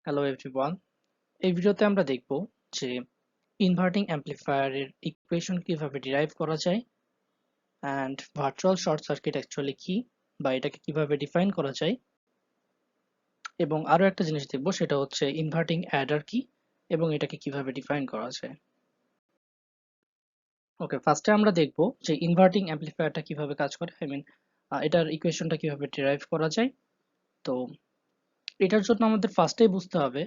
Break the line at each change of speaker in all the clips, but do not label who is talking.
Hello everyone. এই ভিডিওতে আমরা দেখব যে ইনভার্টিং অ্যাম্পলিফায়ারের ইকুয়েশন কিভাবে ডিরাইভ করা যায় and virtual short circuit actually কি বা এটাকে কিভাবে ডিফাইন করা যায়, এবং আরো একটা জিনিস দেখব সেটা হচ্ছে ইনভার্টিং অ্যাডার কি এবং এটাকে কিভাবে ডিফাইন করা যায়। ওকে, ফার্স্টে আমরা দেখব যে ইনভার্টিং অ্যাম্পলিফায়ারটা কিভাবে কাজ করে, এটার ইকুয়েশনটা কিভাবে ডিরাইভ করা যায়। তো এটার জন্য আমাদের ফার্স্টেই বুঝতে হবে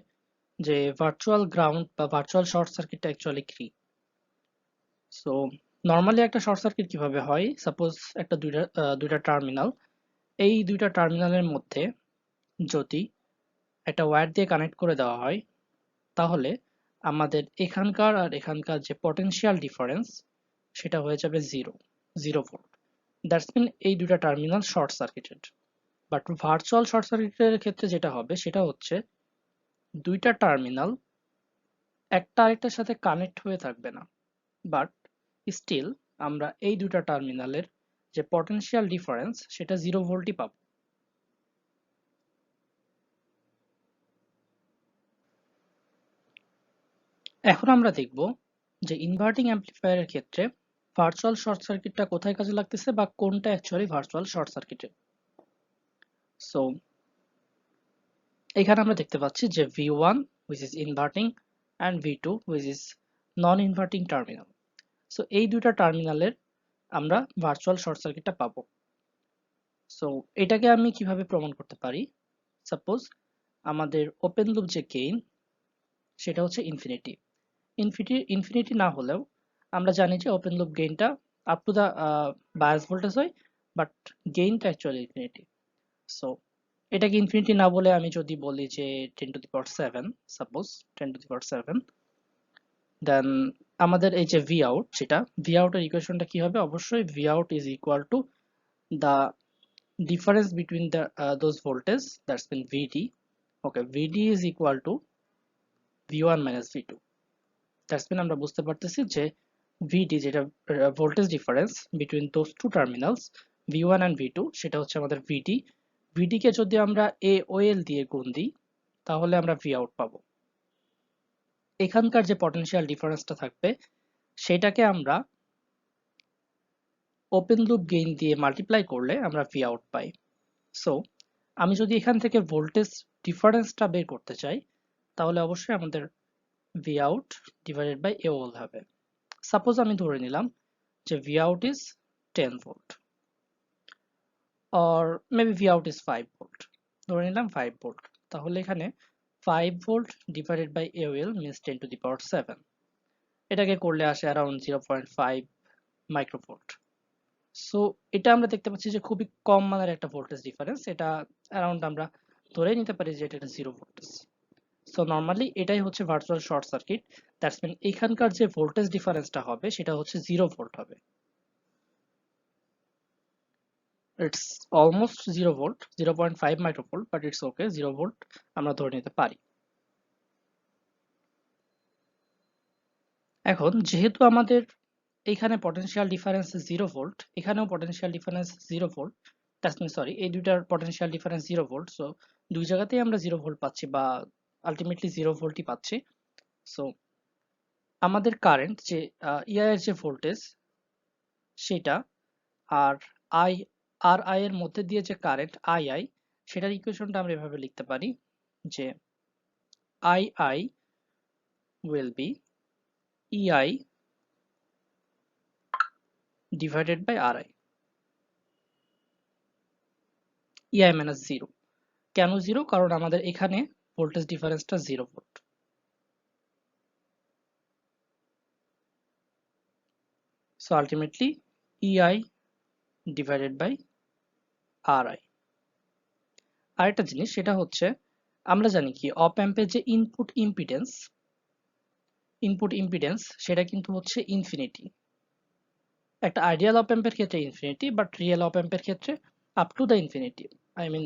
যে ভার্চুয়াল গ্রাউন্ড বা ভার্চুয়াল শর্ট সার্কিটটা অ্যাকচুয়ালি কি। সো নর্মালি একটা শর্ট সার্কিট কিভাবে হয়, সাপোজ একটা দুইটা টার্মিনাল, এই দুইটা টার্মিনালের মধ্যে যদি একটা ওয়্যার দিয়ে কানেক্ট করে দেওয়া হয়, তাহলে আমাদের এখানকার আর এখানকার যে পটেনশিয়াল ডিফারেন্স সেটা হয়ে যাবে জিরো, 0 ভোল্ট। দ্যাটস মিন এই দুইটা terminal short circuited. But virtual short সার্কিটের ক্ষেত্রে যেটা হবে সেটা হচ্ছে দুইটা টার্মিনাল একটা আরেকটার সাথে কানেক্ট হয়ে থাকবে না, বাট স্টিল আমরা এই দুটা টার্মিনালের যে পটেনশিয়াল ডিফারেন্স সেটা 0 ভোল্টই পাবো। এখন আমরা দেখব যে ইনভার্টিং অ্যাম্পলিফায়ারের ক্ষেত্রে ভার্চুয়াল শর্ট সার্কিটটা কোথায় কাজে লাগতেছে বা কোনটা actually virtual short circuited. So এখানে আমরা দেখতে পাচ্ছি যে V1 which is inverting and V2 which is non inverting terminal. So এই দুইটা টার্মিনালের আমরা ভার্চুয়াল শর্ট সার্কিটটা পাবো। সো এটাকে আমি কিভাবে প্রমাণ করতে পারি, সাপোজ আমাদের ওপেন লুপ যে গেইন সেটা হচ্ছে ইনফিনিটি। ইনফিনিটি না হলেও আমরা জানি যে ওপেন লুপ গেইনটা up to the bias voltage হয়, বাট গেইনটা অ্যাকচুয়ালি ইনফিনিটি। সো এটাকে ইনফিনিটি না বলে আমি যদি বলি যে 10⁻⁷, সাপোজ 10⁻⁷, দেন আমাদের এই যে ভি আউট, সেটা ভি আউটের ইকুয়েশনটা কি হবে, অবশ্যই V out is equal to the difference between those voltage, that's been VD. Okay, VD is equal to V1 minus V2. That's been আমরা বুঝতে পারতেছি যে VD যেটা voltage difference between those two terminals V1 and V2 সেটা হচ্ছে আমাদের VD। VD কে যদি আমরা AOL দিয়ে গুণ দিই তাহলে আমরা V out পাবো। এখানকার যে পটেনশিয়াল ডিফারেন্সটা থাকবে সেটাকে আমরা ওপেন লুপ গেইন দিয়ে মাল্টিপ্লাই করলে আমরা V out পাই। সো আমি যদি এখান থেকে ভোল্টেজ ডিফারেন্সটা বের করতে চাই তাহলে অবশ্যই আমাদের V out divided by AOL হবে। সাপোজ আমি ধরে নিলাম যে V out is 10 volt or maybe V out is 5 volt, ধরে নিলাম 5 ভোল্ট, তাহলে এখানে 5 volt divided by AOL means 10⁻⁷, এটাকে করলে আসে অ্যারাউন্ড 0.5 মাইক্রোভোল্ট। সো এটা আমরা দেখতে পাচ্ছি যে খুবই কম মানের একটা ভোল্টেজ ডিফারেন্স, এটা অ্যারাউন্ড আমরা ধরে নিতে পারি যে এটা 0 ভোল্টেজ। সো নর্মালি এটাই হচ্ছে virtual short circuit. That's mean এখানকার যে ভোল্টেজ ডিফারেন্সটা হবে সেটা হচ্ছে 0 ভোল্ট হবে। It's almost 0 volt, 0.5 microvolt, but it's okay, 0 volt আমরা ধরে নিতে পারি। এখন যেহেতু আমাদের এইখানে পটেনশিয়াল ডিফারেন্স 0 ভোল্ট, এখানেও potential difference 0 volt, that's mean sorry এই দুইটার পটেনশিয়াল ডিফারেন্স 0 ভোল্ট, সো দুই জায়গাতেই আমরা 0 ভোল্ট পাচ্ছি বা আলটিমেটলি 0 ভোল্টই পাচ্ছি। সো আমাদের কারেন্ট যে ইআই এর যে ভোল্টেজ সেটা আর আই আর আই এর মধ্যে দিয়ে যে কারেন্ট আই সেটার ইকুয়েশনটা আমরা এভাবে লিখতে পারি যে I will be EI divided by RI, EI minus 0। কেন 0? কারণ আমাদের এখানে ভোল্টেজ ডিফারেন্সটা 0 volt. So ultimately EI divided by RI। আরেকটা জিনিস সেটা হচ্ছে আমরা জানি কি অপ অ্যাম্পের যে ইনপুট ইম্পিডেন্স সেটা কিন্তু হচ্ছে ইনফিনিটি। একটা আইডিয়াল অপ অ্যাম্পের ক্ষেত্রে ইনফিনিটি, বাট রিয়েল অপ অ্যাম্পের ক্ষেত্রে up to the infinity, I mean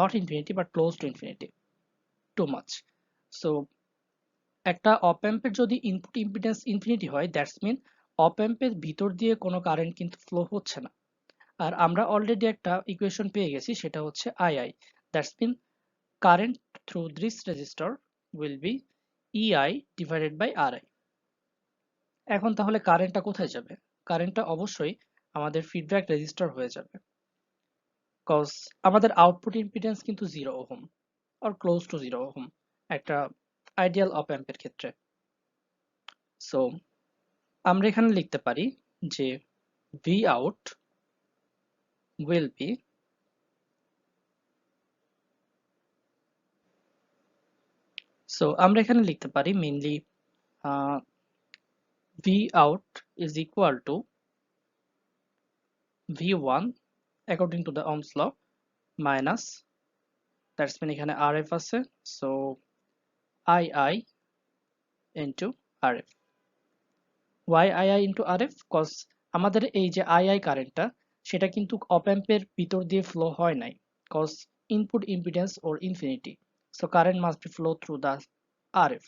not infinity but close to infinity, too much. So একটা অপ অ্যাম্পের যদি ইনপুট ইম্পিডেন্স ইনফিনিটি হয়, দ্যাটস মিন অপ অ্যাম্পের ভিতর দিয়ে কোনো কারেন্ট কিন্তু ফ্লো হচ্ছে না। আর আমরা অলরেডি একটা ইকুয়েশন পেয়ে গেছি সেটা হচ্ছে I, that's mean current through this resistor will be EI divided by RI. এখন তাহলে কারেন্টটা কোথায় যাবে? কারেন্টটা অবশ্যই আমাদের ফিডব্যাক রেজিস্টার হয়ে যাবে, কজ আমাদের আউটপুট ইম্পিডেন্স কিন্তু 0 ohm or close two 0 ohm একটা আইডিয়াল অপ অ্যাম্পের ক্ষেত্রে। সো আমরা এখানে লিখতে পারি যে ভি আউট will be আমরা এখানে লিখতে পারি mainly V out is equal to V1 according to the Ohm's law minus, that's mean এখানে RF আছে, so II into RF. Why II into RF? Cause আমাদের এই যে II কারেন্টটা সেটা কিন্তু অপ অ্যাম্পের ভিতর দিয়ে ফ্লো হয় নাই, cause input impedance or infinity, so current must be flow through the RF.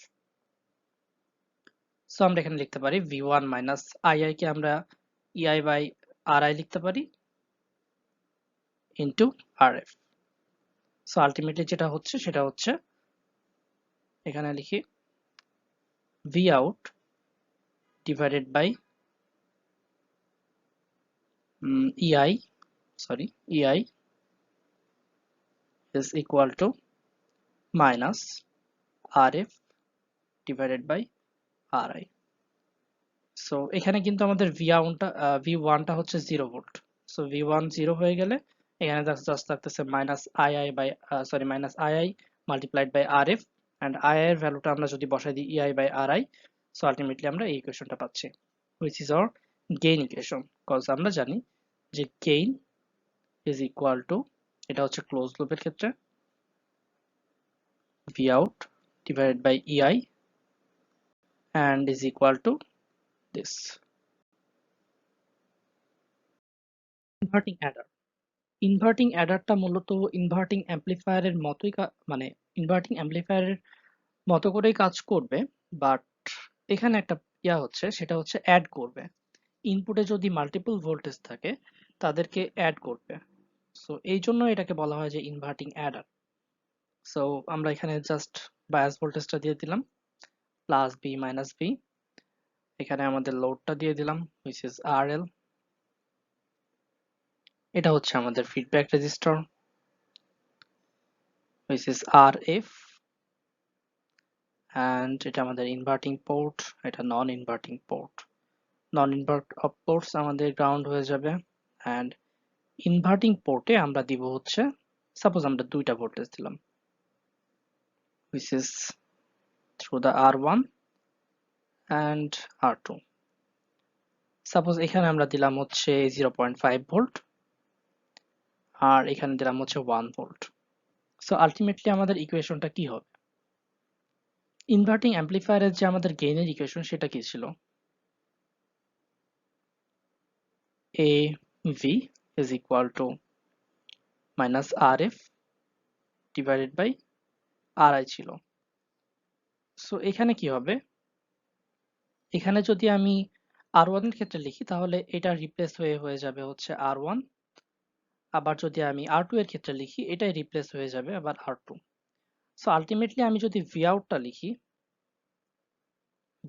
সো আমরা এখানে লিখতে পারি V1 মাইনাস II কে আমরা EI বাই RI লিখতে পারি ইন্টু RF. সো আলটিমেটলি যেটা হচ্ছে সেটা হচ্ছে এখানে লিখি V out divided by EI is equal to minus RF divided by RI. So এখানে কিন্তু আমাদের V1টা হচ্ছে 0 ভোল্ট, সো V1 0 হয়ে গেলে এখানে জাস্ট থাকতেছে minus II multiplied by RF, and II এর ভ্যালুটা আমরা যদি বসাই দিই EI by RI, so ultimately আমরা এই ইকুয়েশনটা পাচ্ছি, which is our gain equation, cause আমরা জানি যে gain is equal to, এটা হচ্ছে ক্লোজ লুপের ক্ষেত্রে, V out divided by EI and is equal to this. Inverting adder, inverting অ্যাডারটা মূলত ইনভার্টিং অ্যাম্পলিফায়ারের মতোই মানে ইনভার্টিং অ্যাম্পলিফায়ারের মতো করেই কাজ করবে, বাট এখানে একটা হচ্ছে সেটা হচ্ছে অ্যাড করবে, ইনপুটে যদি মাল্টিপল ভোল্টেজ থাকে তাদেরকে অ্যাড করবে, সো এই জন্য এটাকে বলা হয় যে ইনভার্টিং অ্যাডার. সো আমরা এখানে জাস্ট বায়াস ভোল্টেজটা দিয়ে দিলাম প্লাস বি মাইনাস বি, এখানে আমাদের লোডটা দিয়ে দিলাম which is RL, এটা হচ্ছে আমাদের feedback resistor which is RF, and এটা আমাদের ইনভার্টিং পোর্ট, এটা non inverting port, non invert of ports আমাদের গ্রাউন্ড হয়ে যাবে, অ্যান্ড ইনভার্টিং পোর্টে আমরা দিব হচ্ছে, সাপোজ আমরা দুইটা ভোল্টেজ দিলাম which is through the R1 and R2, suppose এখানে আমরা দিলাম হচ্ছে 0.5 ভোল্ট আর এখানে দিলাম হচ্ছে 1 ভোল্ট. সো আলটিমেটলি আমাদের ইকুয়েশনটা কি হবে? ইনভার্টিং অ্যাম্পলিফায়ারের যে আমাদের গেইনের ইকুয়েশন সেটা কি ছিল? AV is equal to minus RF divided by RI ছিল. সো এখানে কি হবে? এখানে যদি আমি R1 এর ক্ষেত্রে লিখি তাহলে এটা রিপ্লেস হয়ে যাবে হচ্ছে R1, আবার যদি আমি R2 এর ক্ষেত্রে লিখি এটাই রিপ্লেস হয়ে যাবে আবার R2. সো আলটিমেটলি আমি যদি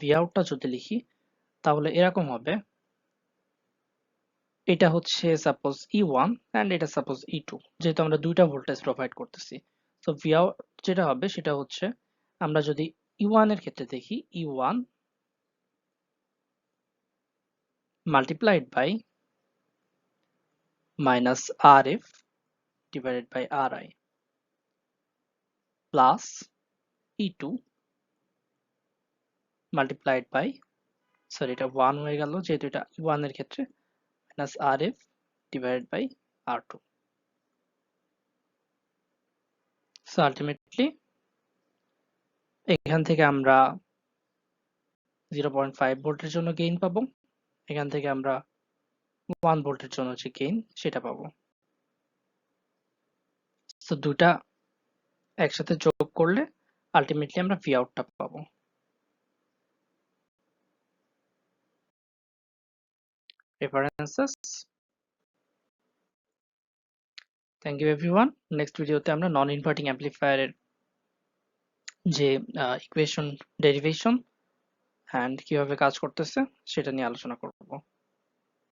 Voutটা যদি লিখি তাহলে এরকম হবে, এটা হচ্ছে সাপোজ E1 অ্যান্ড এটা সাপোজ E2, যেহেতু আমরা দুইটা ভোল্টেজ প্রোভাইড করতেছি, সো Vout যেটা হবে সেটা হচ্ছে, আমরা যদি E1 এর ক্ষেত্রে দেখি E1 multiplied by minus RF divided by RI plus E2 multiplied by, sorry এটা 1 হয়ে গেল যেহেতু এটা E1 এর ক্ষেত্রে, minus RF divided by R2. So ultimately এখান থেকে আমরা 0.5 ভোল্টের জন্য গেইন পাবো, এখান থেকে আমরা 1 ভোল্টের জন্য যে গেইন সেটা পাবো. সো দুটা একসাথে যোগ করলে আলটিমেটলি আমরা ভি আউটটা পাবো. References, thank you everyone. Next ভিডিওতে আমরা নন ইনভার্টিং অ্যাম্পলিফায়ারের যে ইকুয়েশন ডেরিভেশন অ্যান্ড কিভাবে কাজ করতেছে সেটা নিয়ে আলোচনা করব।